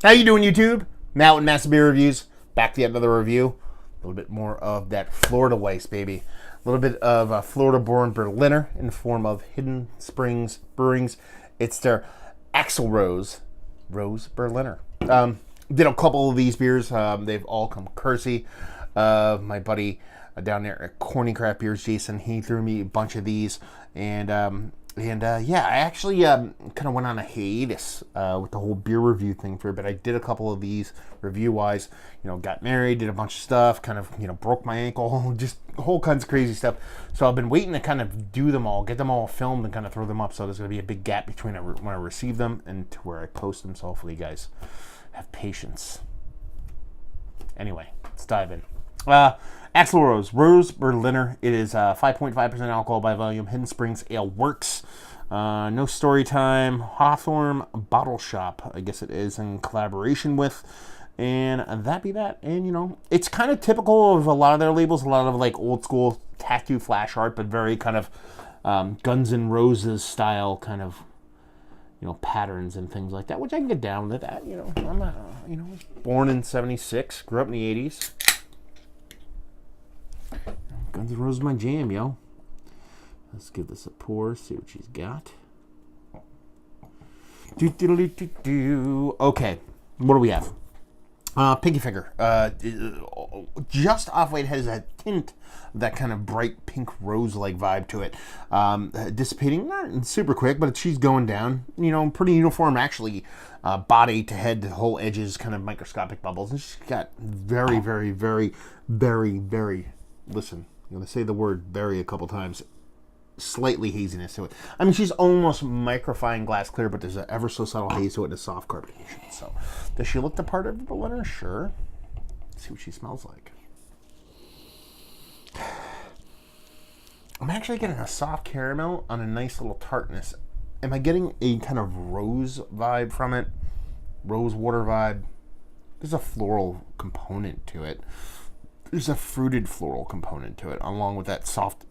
How you doing, YouTube? Matt with Massive Beer Reviews. Back to yet another review. A little bit more of that Florida Weisse, baby. A little bit of Florida-born Berliner in the form of Hidden Springs Brewings. It's their Axel Rose Berliner. Did a couple of these beers. They've all come courtesy of my buddy down there at Corny Craft Beers, Jason. He threw me a bunch of these, and yeah, I actually kind of went on a hiatus with the whole beer review thing for a bit. I did a couple of these review-wise, got married, did a bunch of stuff, kind of, broke my ankle, just whole kinds of crazy stuff. So I've been waiting to kind of do them all, get them all filmed and kind of throw them up. So there's going to be a big gap between when I receive them and to where I post them. So hopefully you guys have patience. Anyway, let's dive in. Axel Rose Berliner. It is 5.5% alcohol by volume. Hidden Springs Ale Works. No Story Time. Hawthorne Bottle Shop, I guess it is, in collaboration with. And that be that. And, it's kind of typical of a lot of their labels. A lot of, like, old school tattoo flash art, but very kind of Guns N' Roses style kind of, patterns and things like that, which I can get down with that. I'm not, born in 76, grew up in the 80s. Guns N' Roses my jam, yo. Let's give this a pour, see what she's got. Okay, what do we have? Pinky Finger. Just off white has a tint of that kind of bright pink rose-like vibe to it. Dissipating, not super quick, but she's going down. Pretty uniform, actually. Body to head, the whole edges, kind of microscopic bubbles. And she's got very, very, very, very, very, listen, I'm going to say the word very a couple times, slightly haziness to it. I mean, she's almost microfine glass clear, but there's an ever so subtle haze to it and a soft carbonation. So, does she look the part of the Berliner? Sure. Let's see what she smells like. I'm actually getting a soft caramel on a nice little tartness. Am I getting a kind of rose vibe from it? Rose water vibe. There's a floral component to it. There's a fruited floral component to it, along with that soft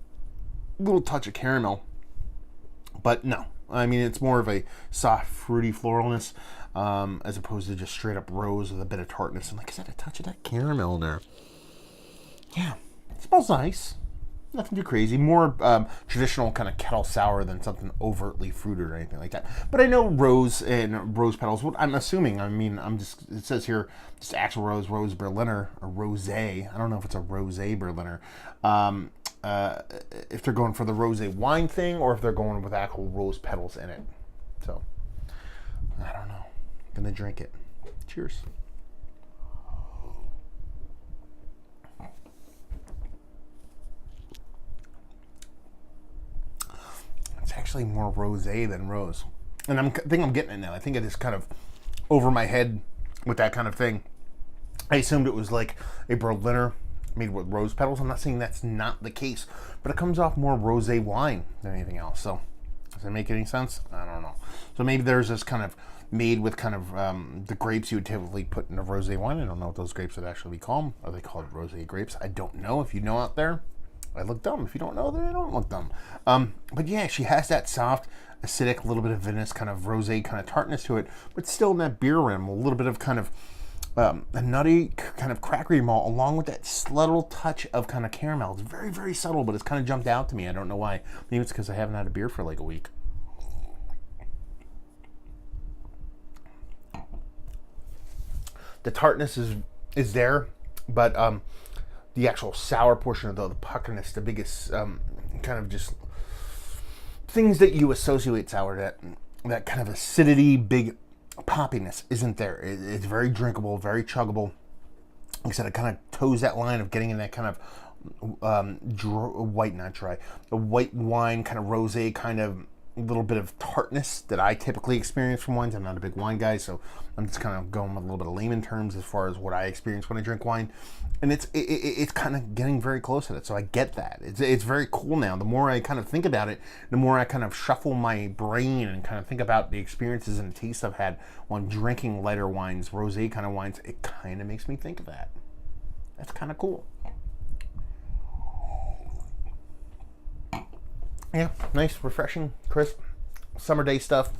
little touch of caramel. But no, I mean, it's more of a soft, fruity floralness, as opposed to just straight up rose with a bit of tartness. And like I said, a touch of that caramel in there. Yeah, it smells nice. Nothing too crazy. More traditional kind of kettle sour than something overtly fruited or anything like that. But I know rose and rose petals. What I'm assuming, it says here, just Axel Rose Berliner, or Rosé. I don't know if it's a Rosé Berliner. If they're going for the rosé wine thing or if they're going with actual rose petals in it. So, I don't know. I'm gonna drink it. Cheers. It's actually more rosé than rose. And I think I'm getting it now. I think it is kind of over my head with that kind of thing. I assumed it was like a Berliner made with rose petals. I'm not saying that's not the case, but it comes off more rosé wine than anything else. So, does that make any sense? I don't know. So maybe there's this kind of made with kind of the grapes you would typically put in a rosé wine. I don't know what those grapes would actually be called. Are they called rosé grapes? I don't know. If you know out there, I look dumb. If you don't know, then I don't look dumb. But yeah, she has that soft, acidic, a little bit of vinous, kind of rosé kind of tartness to it, but still in that beer rim, a little bit of kind of a nutty kind of crackery malt, along with that subtle touch of kind of caramel. It's very, very subtle, but it's kind of jumped out to me. I don't know why. Maybe it's because I haven't had a beer for like a week. The tartness is there, but the actual sour portion of the puckerness, the biggest kind of just things that you associate sour, that kind of acidity, big poppiness isn't there. It's very drinkable, very chuggable. Like I said, it kind of toes that line of getting in that kind of white wine, kind of rosé, kind of a little bit of tartness that I typically experience from wines. I'm not a big wine guy, so I'm just kind of going with a little bit of layman terms as far as what I experience when I drink wine. And it's kind of getting very close to it, so I get that. It's very cool now. The more I kind of think about it, the more I kind of shuffle my brain and kind of think about the experiences and the tastes I've had when drinking lighter wines, rosé kind of wines. It kind of makes me think of that. That's kind of cool. Yeah, nice, refreshing, crisp, summer day stuff.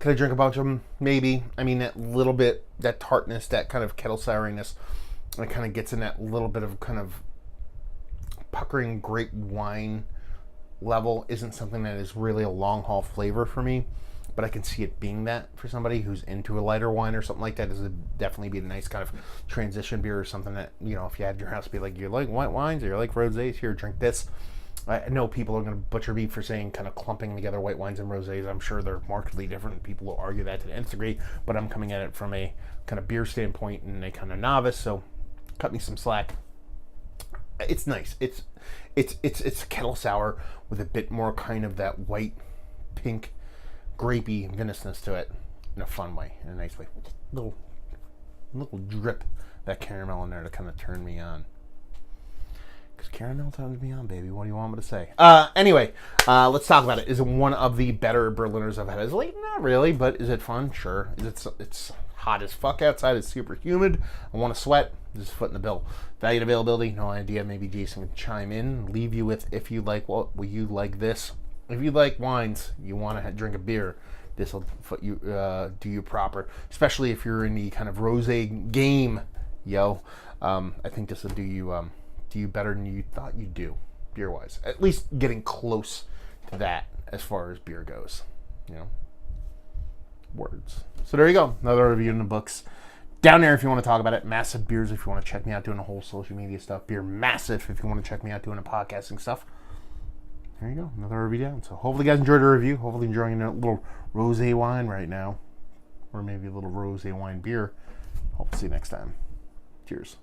Could I drink a bunch of them? Maybe. I mean, that little bit, that tartness, that kind of kettle souriness, it kind of gets in that little bit of kind of puckering grape wine level isn't something that is really a long haul flavor for me, but I can see it being that for somebody who's into a lighter wine or something like that. This would definitely be a nice kind of transition beer or something that, you know, if you had your house, be like, you like white wines or you like rosés, here, drink this. I know people are going to butcher me for saying kind of clumping together white wines and rosés. I'm sure they're markedly different. People will argue that to the nth degree, but I'm coming at it from a kind of beer standpoint and a kind of novice, so cut me some slack. It's nice. It's a kettle sour with a bit more kind of that white, pink, grapey vinousness to it in a fun way, in a nice way. Just little drip that caramel in there to kind of turn me on. Because caramel turns me on, baby. What do you want me to say? Anyway, let's talk about it. Is it one of the better Berliners I've had as late? Not really, but is it fun? Sure. It's hot as fuck outside. It's super humid. I want to sweat. Just foot in the bill. Value and availability, no idea. Maybe Jason can chime in, leave you with, if you like, well, will you like this? If you like wines, you want to drink a beer, this will do you proper. Especially if you're in the kind of rosé game, yo. I think this will do you better than you thought you'd do, beer-wise. At least getting close to that as far as beer goes, you know. Words. So there you go. Another review in the books. Down there if you want to talk about it. Massive Beers if you want to check me out doing the whole social media stuff. Beer Massive if you want to check me out doing the podcasting stuff. There you go. Another review down. So hopefully you guys enjoyed the review. Hopefully enjoying a little rosé wine right now. Or maybe a little rosé wine beer. Hope to see you next time. Cheers.